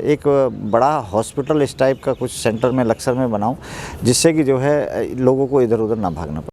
एक बड़ा हॉस्पिटल इस टाइप का कुछ सेंटर में लक्सर में बनाऊं, जिससे कि जो है लोगों को इधर उधर ना भागना पड़े।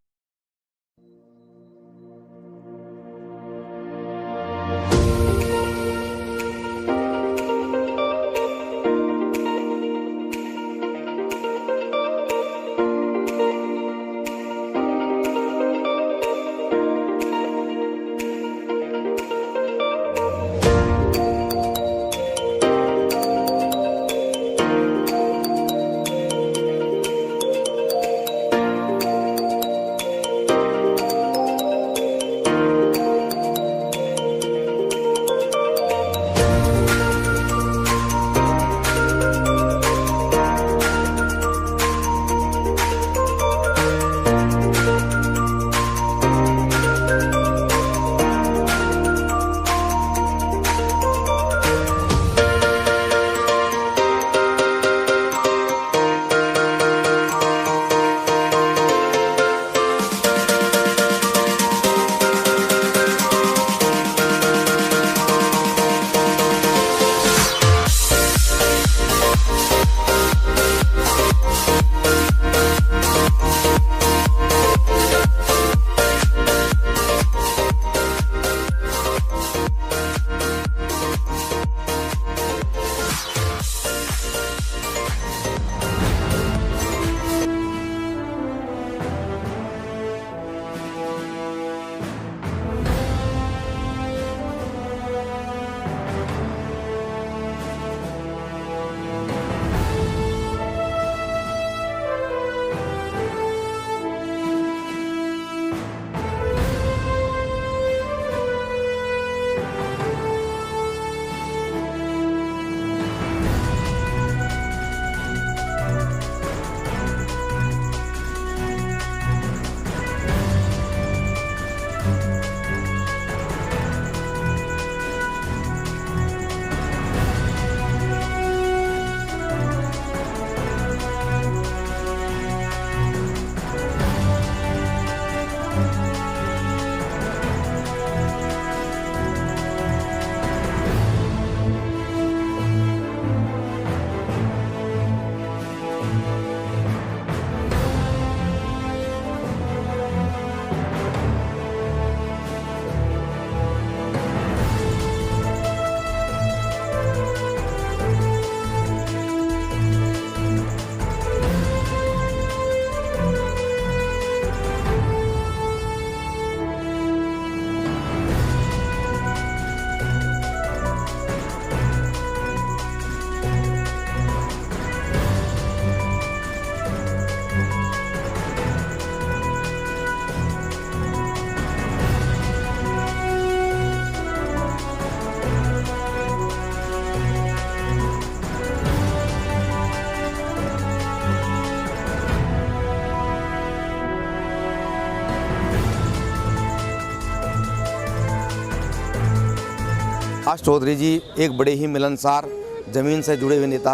आश चौधरी जी एक बड़े ही मिलनसार, ज़मीन से जुड़े हुए नेता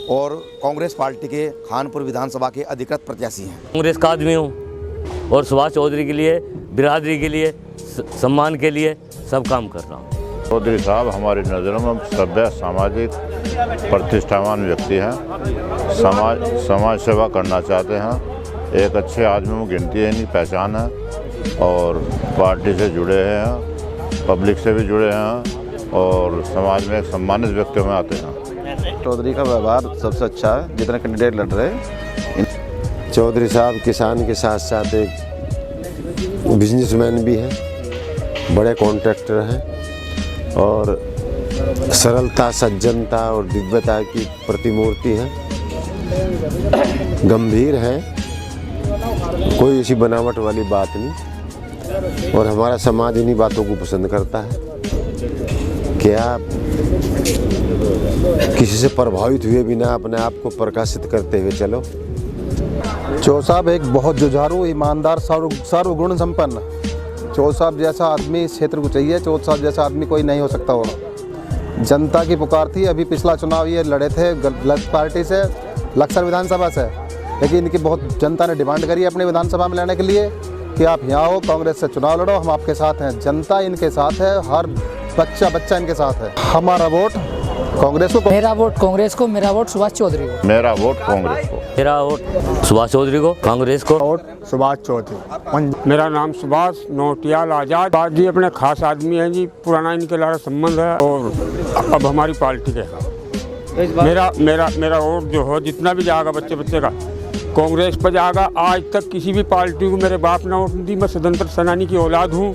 और कांग्रेस पार्टी के खानपुर विधानसभा के अधिकृत प्रत्याशी हैं। कांग्रेस का आदमी हूँ और सुभाष चौधरी के लिए, बिरादरी के लिए, सम्मान के लिए सब काम कर रहा हूँ। चौधरी साहब हमारी नज़रों में सभ्य सामाजिक प्रतिष्ठावान व्यक्ति हैं, समाज सेवा करना चाहते हैं, एक अच्छे आदमी में गिनती है, इनकी पहचान है और पार्टी से जुड़े हैं, पब्लिक से भी जुड़े हैं और समाज में सम्मानित व्यक्तियों में आते हैं। चौधरी का व्यवहार सबसे अच्छा है जितने कैंडिडेट लड़ रहे हैं। चौधरी साहब किसान के साथ साथ एक बिजनेसमैन भी हैं, बड़े कॉन्ट्रैक्टर हैं और सरलता, सज्जनता और दिव्यता की प्रतिमूर्ति हैं, गंभीर हैं, कोई ऐसी बनावट वाली बात नहीं और हमारा समाज इन्हीं बातों को पसंद करता है कि आप किसी से प्रभावित हुए बिना अपने आप को प्रकाशित करते हुए चलो। चौ साहब एक बहुत जुझारू, ईमानदार, सर्वगुण संपन्न, चौ साहब जैसा आदमी इस क्षेत्र को चाहिए। चौ साहब जैसा आदमी कोई नहीं हो सकता। और जनता की पुकार थी। अभी पिछला चुनाव ये लड़े थे गलत पार्टी से, लक्सर विधानसभा से, लेकिन इनकी बहुत जनता ने डिमांड करी अपनी विधानसभा में लेने के लिए कि आप यहाँ आओ, कांग्रेस से चुनाव लड़ो, हम आपके साथ हैं। जनता इनके साथ है, हर बच्चा इनके साथ है। हमारा वोट कांग्रेस को। मेरा वोट कांग्रेस को, मेरा वोट सुभाष चौधरी को। मेरा वोट कांग्रेस को। मेरा वोट सुभाष चौधरी को, कांग्रेस को। वोट सुभाष चौधरी। मेरा नाम सुभाष नोटियाल आजाद। बात जी अपने खास आदमी हैं जी, पुराना इनके लारा संबंध है और अब हमारी पार्टी के है। मेरा वोट जो हो जितना भी जाएगा बच्चे का कांग्रेस पर जाएगा। आज तक किसी भी पार्टी को मेरे बाप ने वोट दी। मैं स्वतंत्र सेनानी की औलाद हूँ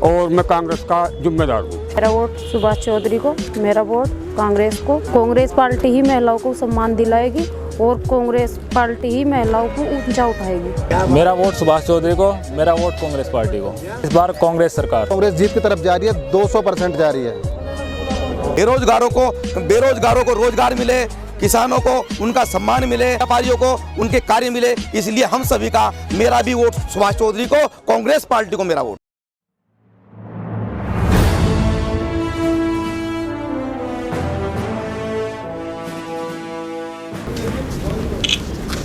और मैं कांग्रेस का जिम्मेदार हूँ। मेरा वोट सुभाष चौधरी को, मेरा वोट कांग्रेस को। कांग्रेस पार्टी ही महिलाओं को सम्मान दिलाएगी और कांग्रेस पार्टी ही महिलाओं को ऊंचा उठाएगी। मेरा वोट सुभाष चौधरी को, मेरा वोट कांग्रेस पार्टी को। इस बार कांग्रेस सरकार, कांग्रेस जीत की तरफ जा रही है, 200% जा रही है। बेरोजगारों को रोजगार मिले, किसानों को उनका सम्मान मिले, व्यापारियों को उनके कार्य मिले, इसलिए हम सभी का मेरा भी वोट सुभाष चौधरी को, कांग्रेस पार्टी को मेरा वोट।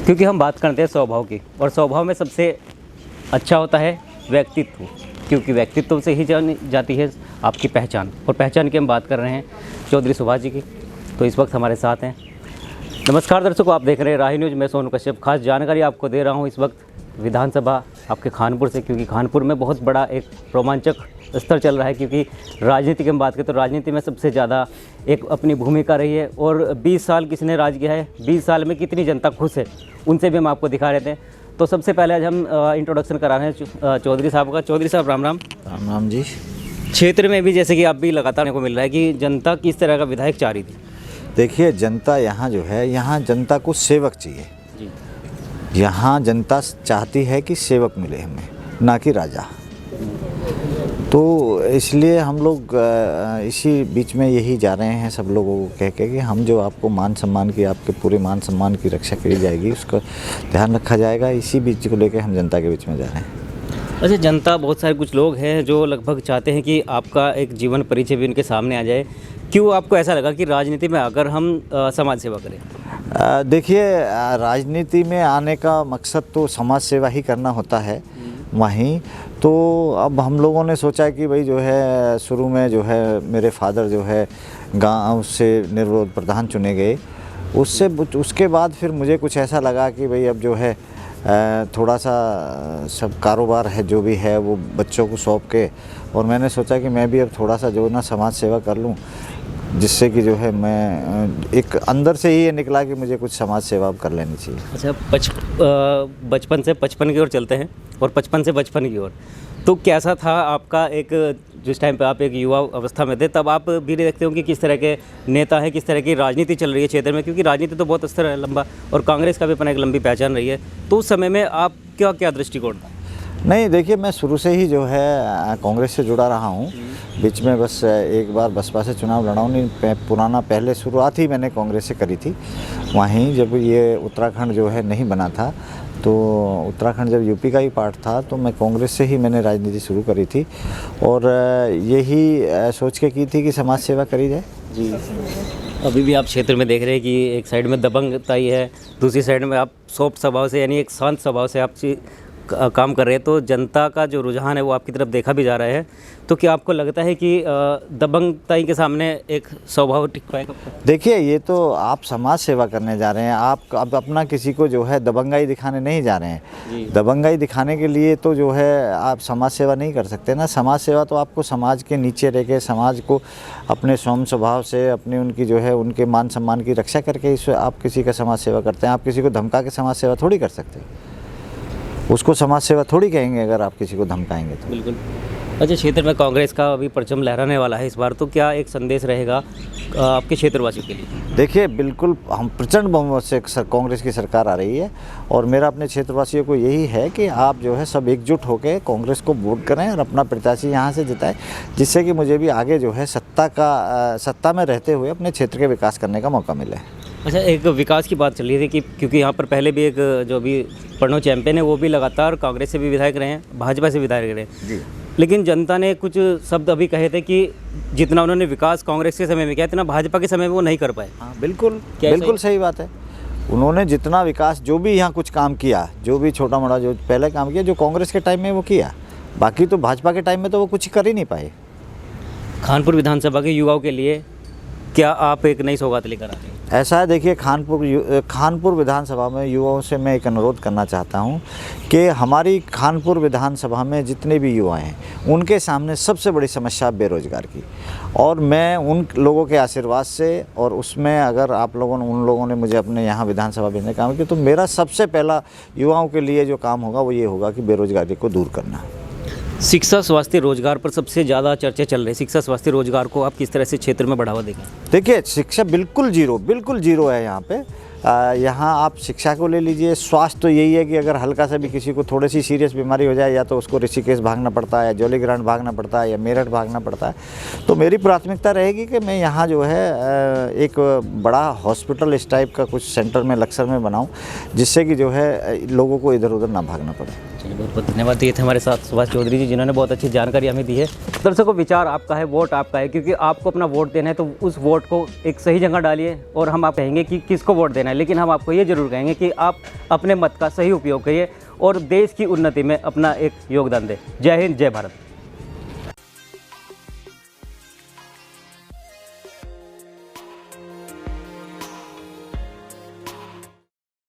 क्योंकि हम बात करते हैं स्वभाव की, और स्वभाव में सबसे अच्छा होता है व्यक्तित्व, क्योंकि व्यक्तित्व से ही जानी जाती है आपकी पहचान। और पहचान की हम बात कर रहे हैं चौधरी सुभाष जी की, तो इस वक्त हमारे साथ हैं। नमस्कार दर्शकों, आप देख रहे हैं राही न्यूज़। मैं सोनू कश्यप। खास जानकारी आपको दे रहा हूं इस वक्त विधानसभा आपके खानपुर से, क्योंकि खानपुर में बहुत बड़ा एक रोमांचक स्तर चल रहा है। क्योंकि राजनीति की हम बात करें तो राजनीति में सबसे ज़्यादा एक अपनी भूमिका रही है, और 20 साल किसने राज किया है, 20 साल में कितनी जनता खुश है, उनसे भी हम आपको दिखा रहे थे। तो सबसे पहले आज हम इंट्रोडक्शन करा रहे हैं चौधरी साहब का। चौधरी साहब राम राम। राम राम जी। क्षेत्र में भी जैसे कि आप भी लगातार को मिल रहा है कि जनता किस तरह का विधायक चाह रही थी। देखिए, जनता यहाँ जो है, यहाँ जनता को सेवक चाहिए जी। यहाँ जनता चाहती है कि सेवक मिले हमें, ना कि राजा। तो इसलिए हम लोग इसी बीच में यही जा रहे हैं सब लोगों को कह के कि हम जो आपको मान सम्मान की, आपके पूरे मान सम्मान की रक्षा करी जाएगी, उसका ध्यान रखा जाएगा। इसी बीच को लेकर हम जनता के बीच में जा रहे हैं। अच्छा, जनता बहुत सारे कुछ लोग हैं जो लगभग चाहते हैं कि आपका एक जीवन परिचय भी उनके सामने आ जाए। क्यों आपको ऐसा लगा कि राजनीति में अगर हम समाज सेवा करें? देखिए, राजनीति में आने का मकसद तो समाज सेवा ही करना होता है वहीं। तो अब हम लोगों ने सोचा कि भाई जो है, शुरू में जो है मेरे फादर जो है गांव से निर्विरोध प्रधान चुने गए। उसके बाद फिर मुझे कुछ ऐसा लगा कि भाई अब जो है थोड़ा सा सब कारोबार है जो भी है वो बच्चों को सौंप के, और मैंने सोचा कि मैं भी अब थोड़ा सा जो ना समाज सेवा कर लूं, जिससे कि जो है मैं एक अंदर से ही ये निकला कि मुझे कुछ समाज सेवा कर लेनी चाहिए। अच्छा, बचपन से 55 की ओर चलते हैं और 55 से बचपन की ओर, तो कैसा था आपका एक, जिस टाइम पे आप एक युवा अवस्था में थे, तब आप भी देखते हो कि किस तरह के नेता हैं, किस तरह की राजनीति चल रही है क्षेत्र में, क्योंकि राजनीति तो बहुत स्तर है लंबा, और कांग्रेस का भी अपना एक लंबी पहचान रही है। तो उस समय में आप क्या दृष्टिकोण था? नहीं, देखिए, मैं शुरू से ही जो है कांग्रेस से जुड़ा रहा हूँ। बीच में बस एक बार बसपा से चुनाव लड़ा हूँ, नहीं पुराना पहले शुरुआत ही मैंने कांग्रेस से करी थी। वहीं जब ये उत्तराखंड जो है नहीं बना था, तो उत्तराखंड जब यूपी का ही पार्ट था, तो मैं कांग्रेस से ही मैंने राजनीति शुरू करी थी, और यही सोच के की थी कि समाज सेवा करी जाए जी। अभी भी आप क्षेत्र में देख रहे हैं कि एक साइड में दबंगताई है, दूसरी साइड में आप सॉफ्ट स्वभाव से, यानी एक शांत स्वभाव से आप काम कर रहे हैं। तो जनता का जो रुझान है वो आपकी तरफ देखा भी जा रहा है। तो क्या आपको लगता है कि दबंगताई के सामने एक स्वभाव टिक पाएगा? देखिए, ये तो आप समाज सेवा करने जा रहे हैं, आप अब अपना किसी को जो है दबंगाई दिखाने नहीं जा रहे हैं। दबंगाई दिखाने के लिए तो जो है आप समाज सेवा नहीं कर सकते ना। समाज सेवा तो आपको समाज के नीचे रह के, समाज को अपने सौम्य स्वभाव से, अपनी उनकी जो है उनके मान सम्मान की रक्षा करके इस आप किसी का समाज सेवा करते हैं। आप किसी को धमका के समाज सेवा थोड़ी कर सकते, उसको समाज सेवा थोड़ी कहेंगे अगर आप किसी को धमकाएंगे तो। बिल्कुल। अच्छा, क्षेत्र में कांग्रेस का अभी परचम लहराने वाला है इस बार, तो क्या एक संदेश रहेगा आपके क्षेत्रवासियों के लिए? देखिए, बिल्कुल हम प्रचंड बहुमत से कांग्रेस की सरकार आ रही है, और मेरा अपने क्षेत्रवासियों को यही है कि आप जो है सब एकजुट होकर कांग्रेस को वोट करें और अपना प्रत्याशी यहाँ से जिताएं, जिससे कि मुझे भी आगे जो है सत्ता में रहते हुए अपने क्षेत्र के विकास करने का मौका मिले। अच्छा, एक विकास की बात चल रही थी कि क्योंकि यहाँ पर पहले भी एक जो भी प्रणव चैंपियन है वो भी लगातार कांग्रेस से भी विधायक रहे हैं, भाजपा से विधायक रहे हैं जी। लेकिन जनता ने कुछ शब्द अभी कहे थे कि जितना उन्होंने विकास कांग्रेस के समय में किया, इतना भाजपा के समय में वो नहीं कर पाए। हाँ, बिल्कुल सही बात है। उन्होंने जितना विकास, जो भी यहाँ कुछ काम किया, जो भी छोटा मोटा जो पहले काम किया, जो कांग्रेस के टाइम में वो किया, बाकी तो भाजपा के टाइम में तो वो कुछ कर ही नहीं पाए। खानपुर विधानसभा के युवाओं के लिए क्या आप एक नई सौगात लेकर आते हैं? ऐसा है, देखिए खानपुर विधानसभा में युवाओं से मैं एक अनुरोध करना चाहता हूं कि हमारी खानपुर विधानसभा में जितने भी युवा हैं उनके सामने सबसे बड़ी समस्या बेरोजगार की, और मैं उन लोगों के आशीर्वाद से, और उसमें अगर आप लोगों ने उन लोगों ने मुझे अपने यहाँ विधानसभा भेजने का काम किया, तो मेरा सबसे पहला युवाओं के लिए जो काम होगा वो ये होगा कि बेरोजगारी को दूर करना। शिक्षा, स्वास्थ्य, रोजगार पर सबसे ज़्यादा चर्चे चल रही है। शिक्षा, स्वास्थ्य, रोजगार को आप किस तरह से क्षेत्र में बढ़ावा देंगे? देखिए, शिक्षा बिल्कुल जीरो है यहाँ पे। यहाँ आप शिक्षा को ले लीजिए, स्वास्थ्य तो यही है कि अगर हल्का सा भी किसी को थोड़ी सी सीरियस बीमारी हो जाए, या तो उसको ऋषिकेश भागना पड़ता है, या जौलीग्रांट भागना पड़ता है, या मेरठ भागना पड़ता है। तो मेरी प्राथमिकता रहेगी कि मैं यहाँ जो है एक बड़ा हॉस्पिटल इस टाइप का कुछ सेंटर में लक्सर में बनाऊँ, जिससे कि जो है लोगों को इधर उधर ना भागना पड़े। चलिए, बहुत बहुत धन्यवाद। ये थे हमारे साथ सुभाष चौधरी जी, जिन्होंने बहुत अच्छी जानकारी हमें दी है। दर्शकों, विचार आपका है, वोट आपका है, क्योंकि आपको अपना वोट देना है तो उस वोट को एक सही जगह डालिए। और हम आप कहेंगे कि किसको वोट देना है, लेकिन हम आपको ये जरूर कहेंगे कि आप अपने मत का सही उपयोग करिए और देश की उन्नति में अपना एक योगदान दें। जय हिंद, जय भारत।